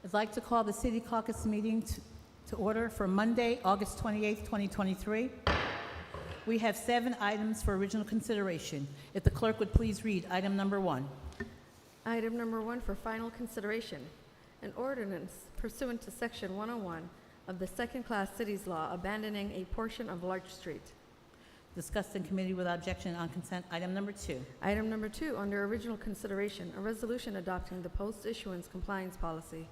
I'd like to call the City Caucus meeting to order for Monday, August 28th, 2023. We have 7 items for original consideration. If the clerk would please read item number 1. Item number 1 for final consideration. An ordinance pursuant to Section 101 of the Second-Class Cities Law abandoning a portion of Larch Street. Discussed in committee without objection on consent. Item number 2. Item number 2 under original consideration, a resolution adopting the post-issuance compliance policy.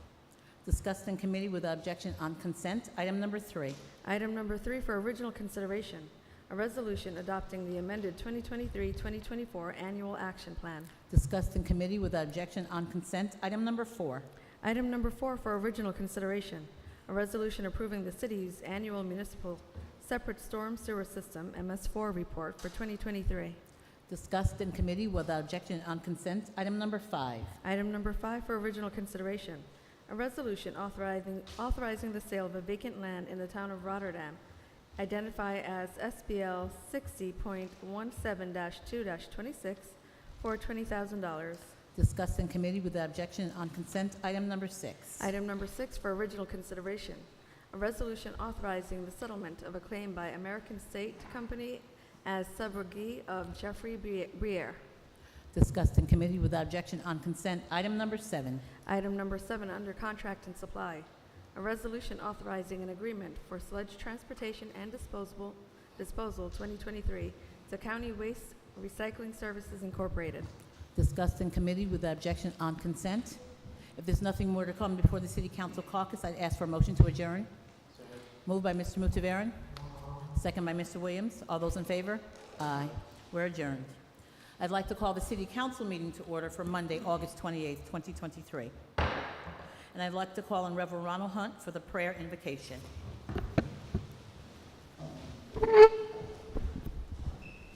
Discussed in committee without objection on consent. Item number 3. Item number 3 for original consideration, a resolution adopting the amended 2023-2024 annual action plan. Discussed in committee without objection on consent. Item number 4. Item number 4 for original consideration, a resolution approving the city's annual municipal separate storm sewer system MS4 report for 2023. Discussed in committee without objection on consent. Item number 5. Item number 5 for original consideration, a resolution authorizing the sale of a vacant land in the town of Rotterdam, identified as SBL 60.17-2-26 for $20,000. Discussed in committee without objection on consent. Item number 6. Item number 6 for original consideration, a resolution authorizing the settlement of a claim by American State Company as subrogee of Jeffrey Briere. Discussed in committee without objection on consent. Item number 7. Item number 7 under contract and supply, a resolution authorizing an agreement for sludge transportation and disposal 2023 to County Waste Recycling Services Incorporated. Discussed in committee without objection on consent. If there's nothing more to come before the City Council caucus, I'd ask for a motion to adjourn. Moved by Mr. Mutaverin, second by Mr. Williams. All those in favor? Aye. We're adjourned. I'd like to call the City Council meeting to order for Monday, August 28th, 2023. And I'd like to call on Reverend Ronald Hunt for the prayer invocation.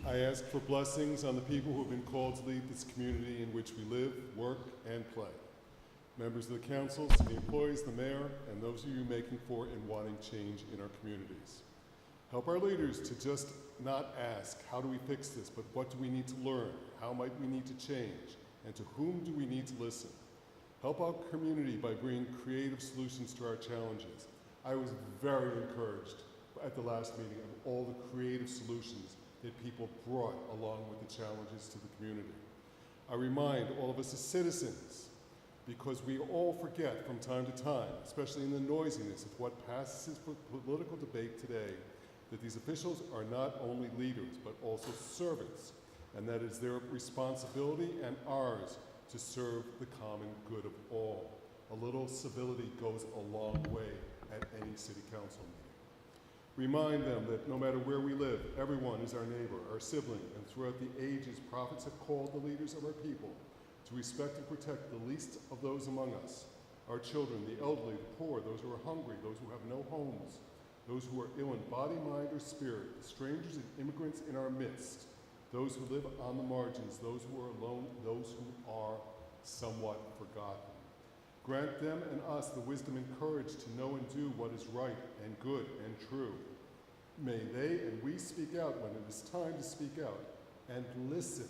I ask for blessings on the people who have been called to lead this community in which we live, work, and play. Members of the council, city employees, the mayor, and those of you making for and wanting change in our communities. Help our leaders to just not ask, how do we fix this, but what do we need to learn? How might we need to change? And to whom do we need to listen? Help our community by bringing creative solutions to our challenges. I was very encouraged at the last meeting of all the creative solutions that people brought along with the challenges to the community. I remind all of us as citizens, because we all forget from time to time, especially in the noisiness of what passes for political debate today, that these officials are not only leaders, but also servants, and that it's their responsibility and ours to serve the common good of all. A little civility goes a long way at any city council meeting. Remind them that no matter where we live, everyone is our neighbor, our sibling, and throughout the ages, prophets have called the leaders of our people to respect and protect the least of those among us, our children, the elderly, the poor, those who are hungry, those who have no homes, those who are ill in body, mind, or spirit, the strangers and immigrants in our midst, those who live on the margins, those who are alone, those who are somewhat forgotten. Grant them and us the wisdom and courage to know and do what is right and good and true. May they and we speak out when it is time to speak out, and listen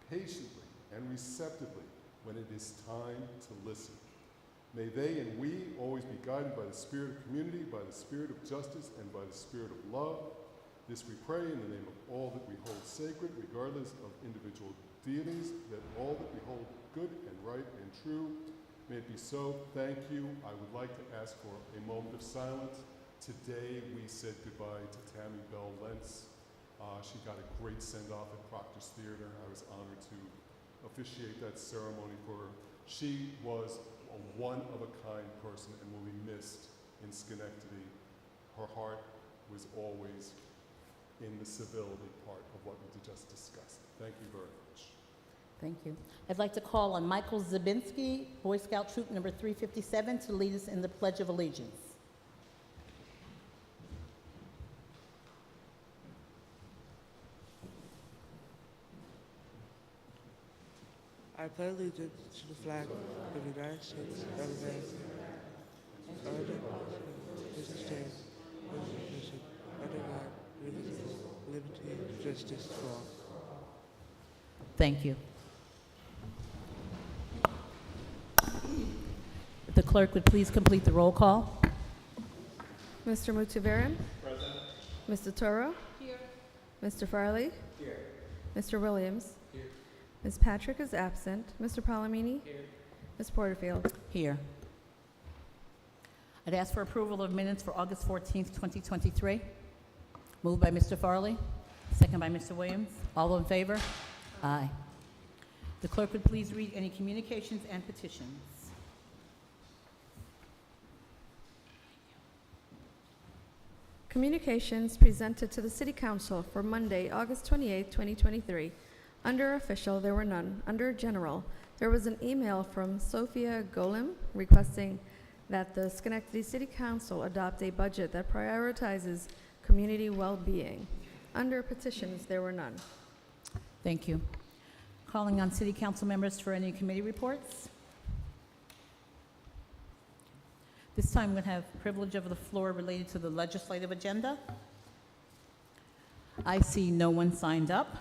patiently and receptively when it is time to listen. May they and we always be guided by the spirit of community, by the spirit of justice, and by the spirit of love. This we pray in the name of all that we hold sacred, regardless of individual deities, that all that we hold good and right and true, may it be so. Thank you. I would like to ask for a moment of silence. Today we said goodbye to Tammy Bell Lentz. She got a great send-off at Proctor's Theater. I was honored to officiate that ceremony for her. She was a one-of-a-kind person and will be missed in Schenectady. Her heart was always in the civility part of what we just discussed. Thank you very much. Thank you. I'd like to call on Michael Zabinski, Boy Scout Troop number 357, to lead us in the Pledge of Allegiance. I pledge allegiance to the flag of the United States of America, under the state of the nation, under God, indivisible, liberty and justice for all. Thank you. The clerk would please complete the roll call. Mr. Mutavaran? Present. Mr. Toro? Here. Mr. Farley? Here. Mr. Williams? Here. Ms. Patrick is absent. Mr. Palomini? Here. Ms. Porterfield? Here. I'd ask for approval of minutes for August 14th, 2023. Moved by Mr. Farley, second by Mr. Williams. All in favor? Aye. The clerk would please read any communications and petitions. Communications presented to the City Council for Monday, August 28, 2023. Under Official, there were none. Under General, there was an email from Sophia Golem requesting that the Schenectady City Council adopt a budget that prioritizes community well-being. Under Petitions, there were none. Thank you. Calling on City Council members for any committee reports. This time, we'll have privilege of the floor related to the legislative agenda. I see no one signed up,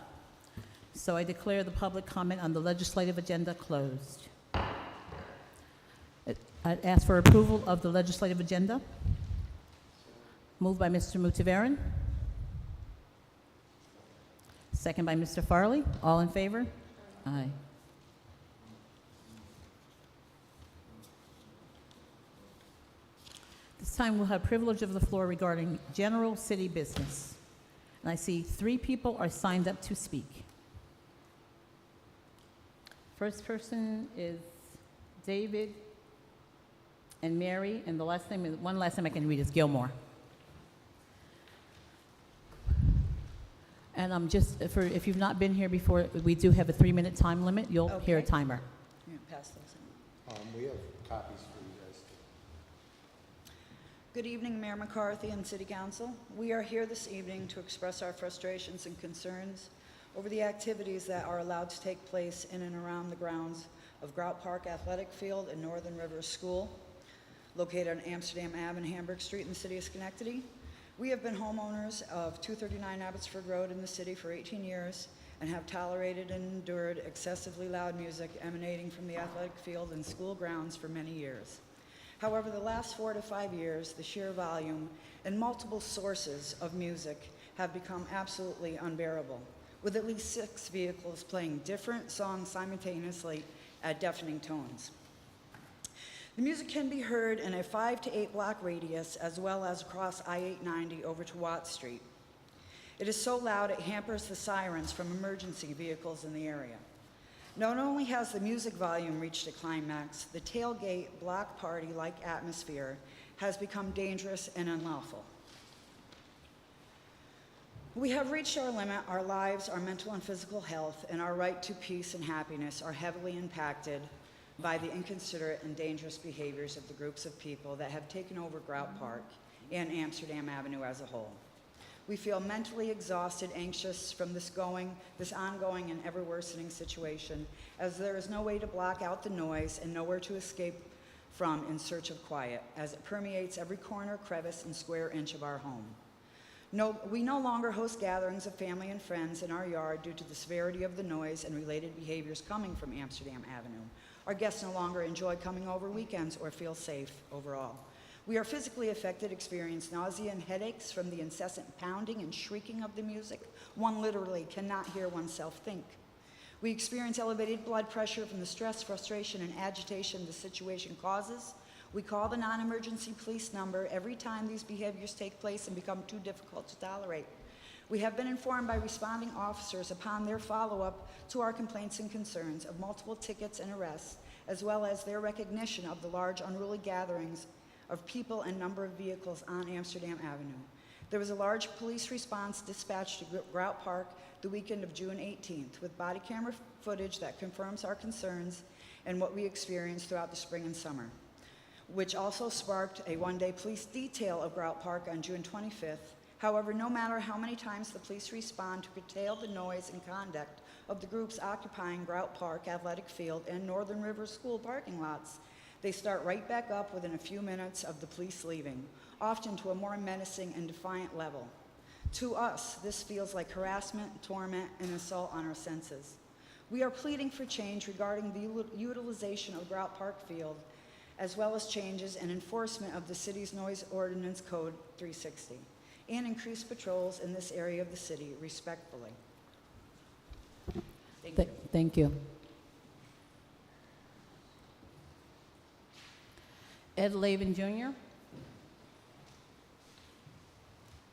so I declare the public comment on the legislative agenda closed. I'd ask for approval of the legislative agenda. Moved by Mr. Mutavaran. Second by Mr. Farley. All in favor? Aye. This time we'll have privilege of the floor regarding general city business. And I see 3 people are signed up to speak. First person is David and Mary, and the last name is, one last name I can read is Gilmore. And just for, if you've not been here before, we do have a 3-minute time limit. You'll hear a Okay. timer. Yeah, pass those in. We have copies for you guys. Good evening, Mayor McCarthy and City Council. We are here this evening to express our frustrations and concerns over the activities that are allowed to take place in and around the grounds of Grout Park Athletic Field and Northern River School, located on Amsterdam Ave and Hamburg Street in the city of Schenectady. We have been homeowners of 239 Abbotsford Road in the city for 18 years and have tolerated and endured excessively loud music emanating from the athletic field and school grounds for many years. However, the last 4 to 5 years, the sheer volume and multiple sources of music have become absolutely unbearable, with at least 6 vehicles playing different songs simultaneously at deafening tones. The music can be heard in a 5 to 8 block radius, as well as across I-890 over to Watt Street. It is so loud it hampers the sirens from emergency vehicles in the area. Not only has the music volume reached a climax, the tailgate block party-like atmosphere has become dangerous and unlawful. We have reached our limit. Our lives, our mental and physical health, and our right to peace and happiness are heavily impacted by the inconsiderate and dangerous behaviors of the groups of people that have taken over Grout Park and Amsterdam Avenue as a whole. We feel mentally exhausted, anxious from this ongoing and ever worsening situation, as there is no way to block out the noise and nowhere to escape from in search of quiet, as it permeates every corner, crevice, and square inch of our home. We no longer host gatherings of family and friends in our yard due to the severity of the noise and related behaviors coming from Amsterdam Avenue. Our guests no longer enjoy coming over weekends or feel safe overall. We are physically affected, experience nausea and headaches from the incessant pounding and shrieking of the music. One literally cannot hear oneself think. We experience elevated blood pressure from the stress, frustration, and agitation the situation causes. We call the non-emergency police number every time these behaviors take place and become too difficult to tolerate. We have been informed by responding officers upon their follow-up to our complaints and concerns of multiple tickets and arrests, as well as their recognition of the large unruly gatherings of people and number of vehicles on Amsterdam Avenue. There was a large police response dispatched to Grout Park the weekend of June 18th with body camera footage that confirms our concerns and what we experienced throughout the spring and summer, which also sparked a one-day police detail of Grout Park on June 25th. However, no matter how many times the police respond to curtail the noise and conduct of the groups occupying Grout Park Athletic Field and Northern River School parking lots, they start right back up within a few minutes of the police leaving, often to a more menacing and defiant level. To us, this feels like harassment, torment, and assault on our senses. We are pleading for change regarding the utilization of Grout Park Field as well as changes in enforcement of the city's noise ordinance code 360, and increase patrols in this area of the city respectfully. Thank you. Thank you. Ed Lavin Jr.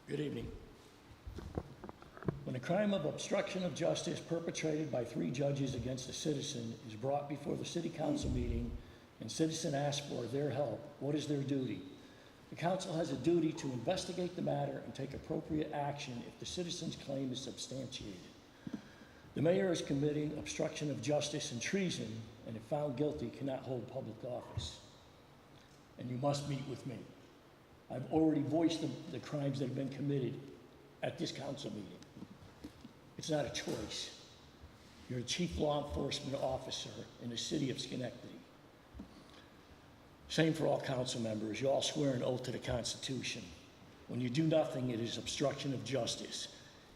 Good evening. When a crime of obstruction of justice perpetrated by 3 judges against a citizen is brought before the city council meeting and citizen asks for their help, what is their duty? The council has a duty to investigate the matter and take appropriate action if the citizen's claim is substantiated. The mayor is committing obstruction of justice and treason, and if found guilty, cannot hold public office. And you must meet with me. I've already voiced the crimes that have been committed at this council meeting. It's not a choice. You're a chief law enforcement officer in the city of Schenectady. Same for all council members. You all swear an oath to the Constitution. When you do nothing, it is obstruction of justice.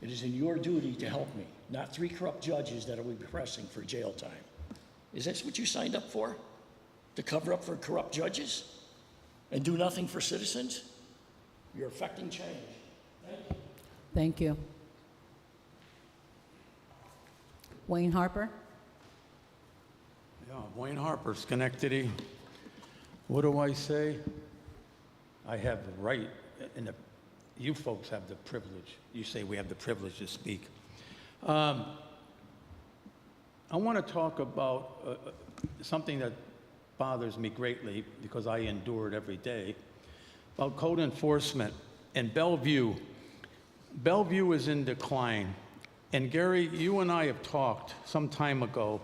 It is in your duty to help me, not 3 corrupt judges that will be pressing for jail time. Is this what you signed up for? To cover up for corrupt judges and do nothing for citizens? You're affecting change. Thank you. Thank you. Wayne Harper. Yeah, Wayne Harper, Schenectady. What do I say? I have the right, and you folks have the privilege. You say we have the privilege to speak. I want to talk about something that bothers me greatly because I endure it every day, about code enforcement in Bellevue. Bellevue is in decline. And Gary, you and I have talked some time ago.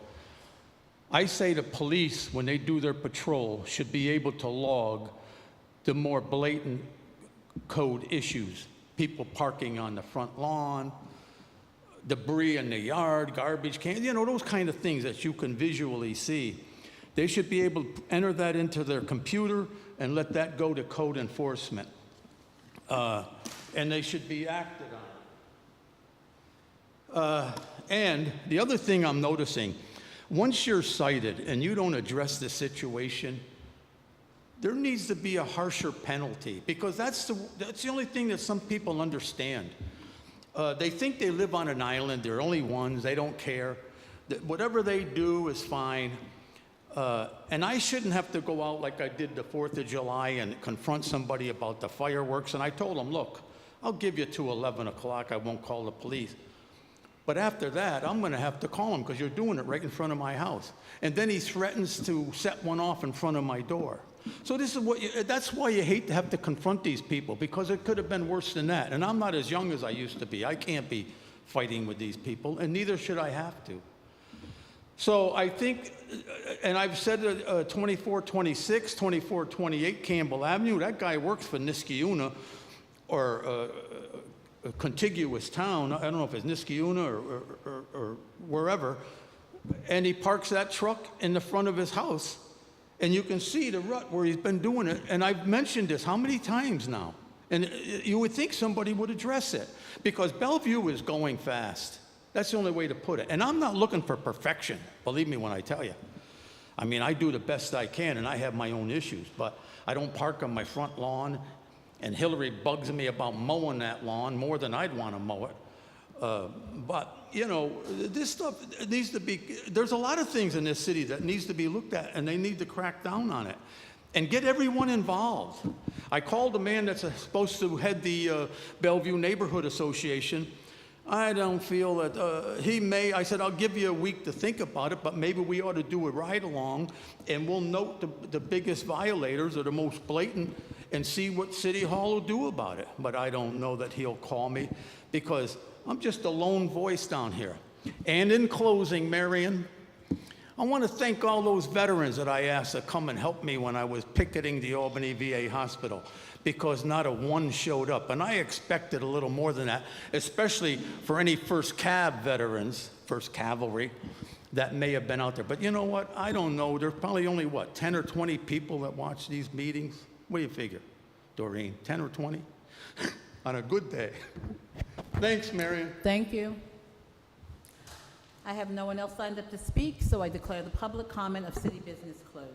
I say the police, when they do their patrol, should be able to log the more blatant code issues. People parking on the front lawn, debris in the yard, garbage cans, those kind of things that you can visually see. They should be able to enter that into their computer and let that go to code enforcement. And they should be acted on. And the other thing I'm noticing, once you're cited and you don't address the situation, there needs to be a harsher penalty, because that's the only thing that some people understand. They think they live on an island, they're only ones, they don't care. That whatever they do is fine. And I shouldn't have to go out like I did the 4th of July and confront somebody about the fireworks. And I told them, look, I'll give you to 11 o'clock, I won't call the police. But after that, I'm going to have to call him because you're doing it right in front of my house. And then he threatens to set one off in front of my door. So this is that's why you hate to have to confront these people, because it could have been worse than that. And I'm not as young as I used to be. I can't be fighting with these people, and neither should I have to. So I think, and I've said 2426, 2428 Campbell Avenue, that guy works for Niskayuna, or a contiguous town. I don't know if it's Niskayuna or wherever, and he parks that truck in the front of his house, and you can see the rut where he's been doing it. And I've mentioned this how many times now? And you would think somebody would address it, because Bellevue is going fast. That's the only way to put it. And I'm not looking for perfection, believe me when I tell you. I mean, I do the best I can, and I have my own issues, but I don't park on my front lawn. And Hillary bugs me about mowing that lawn more than I'd want to mow it. But, this stuff needs to be, there's a lot of things in this city that needs to be looked at, and they need to crack down on it and get everyone involved. I called the man that's supposed to head the Bellevue Neighborhood Association. I don't feel that I said, I'll give you a week to think about it, but maybe we ought to do a ride-along, and we'll note the biggest violators or the most blatant and see what City Hall will do about it. But I don't know that he'll call me, because I'm just a lone voice down here. And in closing, Marion, I want to thank all those veterans that I asked to come and help me when I was picketing the Albany VA Hospital, because not a one showed up. And I expected a little more than that, especially for any 1st Cav veterans, 1st Cavalry, that may have been out there. But you know what? I don't know. There's probably only, 10 or 20 people that watch these meetings? What do you figure, Doreen? 10 or 20? On a good day. Thanks, Marion. Thank you. I have no one else signed up to speak, so I declare the public comment of city business closed.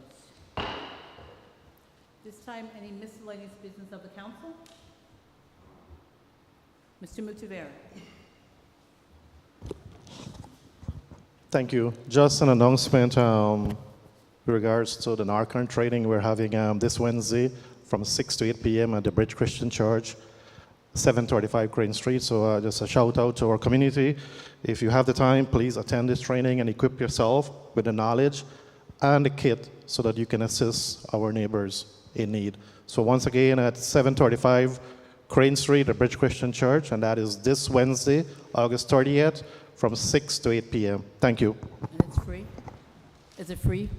This time, any miscellaneous business of the council? Mr. Mutavera. Thank you. Just an announcement with regards to the Narcan training we're having this Wednesday from 6 to 8 p.m. at the Bridge Christian Church, 735 Crane Street. So just a shout out to our community. If you have the time, please attend this training and equip yourself with the knowledge and the kit so that you can assist our neighbors in need. So once again, at 735 Crane Street, the Bridge Christian Church, and that is this Wednesday, August 30th, from 6 to 8 p.m. Thank you. And it's free? Is it free?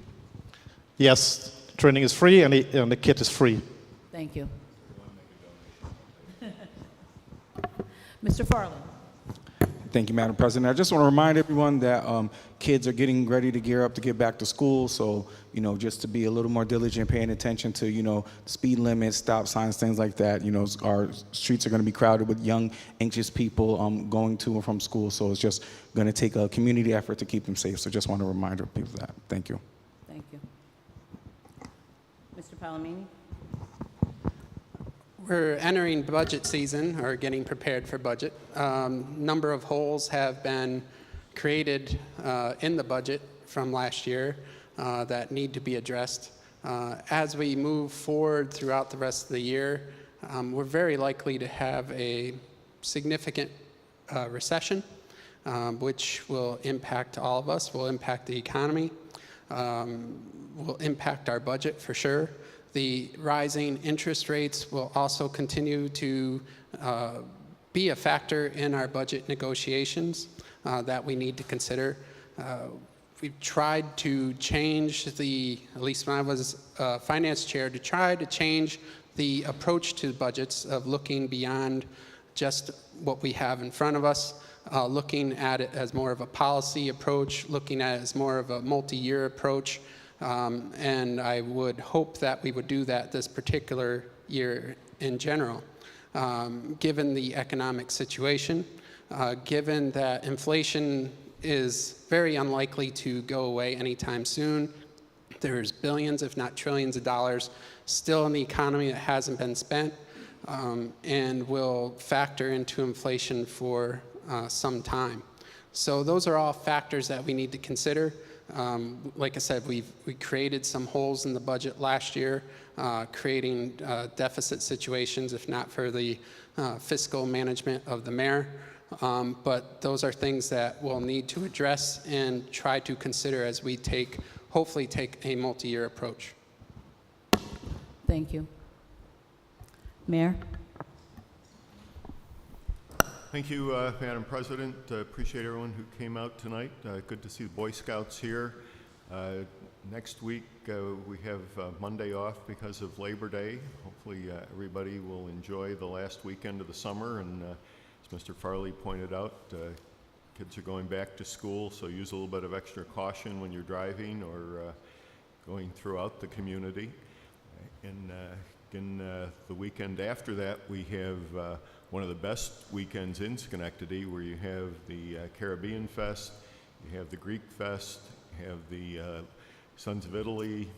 Yes, training is free and the kit is free. Thank you. Mr. Farley. Thank you, Madam President. I just want to remind everyone that kids are getting ready to gear up to get back to school. So, just to be a little more diligent, paying attention to, speed limits, stop signs, things like that. Our streets are going to be crowded with young, anxious people going to and from school. So it's just going to take a community effort to keep them safe. So just want to remind people of that. Thank you. Thank you. Mr. Palomini? We're entering budget season, or getting prepared for budget. Number of holes have been created in the budget from last year that need to be addressed. As we move forward throughout the rest of the year, we're very likely to have a significant recession, which will impact all of us, will impact the economy, will impact our budget for sure. The rising interest rates will also continue to be a factor in our budget negotiations that we need to consider. We've tried to change at least when I was finance chair, to try to change the approach to budgets of looking beyond just what we have in front of us, looking at it as more of a policy approach, looking at it as more of a multi-year approach. And I would hope that we would do that this particular year in general. Given the economic situation, given that inflation is very unlikely to go away anytime soon, there's billions, if not trillions of dollars still in the economy that hasn't been spent and will factor into inflation for some time. So those are all factors that we need to consider. Like I said, we created some holes in the budget last year, creating deficit situations, if not for the fiscal management of the mayor. But those are things that we'll need to address and try to consider as we hopefully take a multi-year approach. Thank you. Mayor? Thank you, Madam President. Appreciate everyone who came out tonight. Good to see the Boy Scouts here. Next week, we have Monday off because of Labor Day. Hopefully, everybody will enjoy the last weekend of the summer. And as Mr. Farley pointed out, kids are going back to school, so use a little bit of extra caution when you're driving or going throughout the community. And again, the weekend after that, we have one of the best weekends in Schenectady, where you have the Caribbean Fest, you have the Greek Fest, you have the Sons of Italy,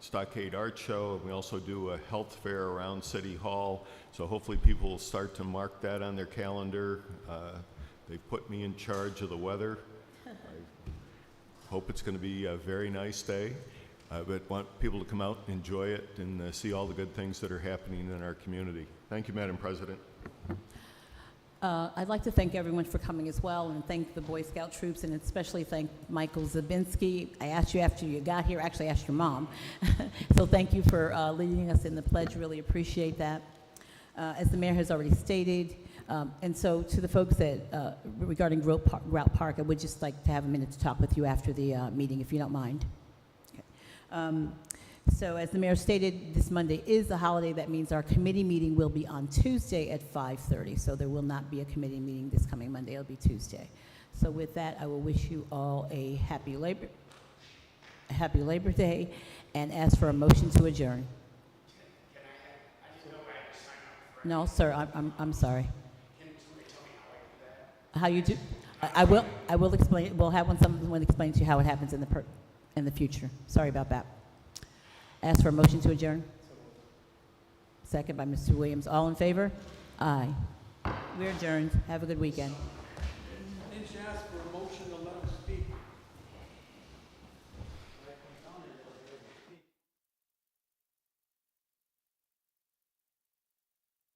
Stockade Art Show, and we also do a health fair around City Hall. So hopefully people will start to mark that on their calendar. They put me in charge of the weather. I hope it's going to be a very nice day. But want people to come out and enjoy it and see all the good things that are happening in our community. Thank you, Madam President. I'd like to thank everyone for coming as well, and thank the Boy Scout troops, and especially thank Michael Zabinski. I asked you after you got here, actually I asked your mom. So thank you for leading us in the pledge, really appreciate that. As the mayor has already stated, and so to the folks that, regarding Grout Park, I would just like to have a minute to talk with you after the meeting, if you don't mind. Okay. So as the mayor stated, this Monday is a holiday. That means our committee meeting will be on Tuesday at 5:30. So there will not be a committee meeting this coming Monday. It'll be Tuesday. So with that, I will wish you all a happy Labor Day and ask for a motion to adjourn. Can I didn't know I had to sign up for it. No, sir, I'm sorry. Can somebody tell me how I do that? How you do? I will explain. We'll have someone explain to you how it happens in the future. Sorry about that. Ask for a motion to adjourn. Second by Mr. Williams. All in favor? Aye. We're adjourned. Have a good weekend.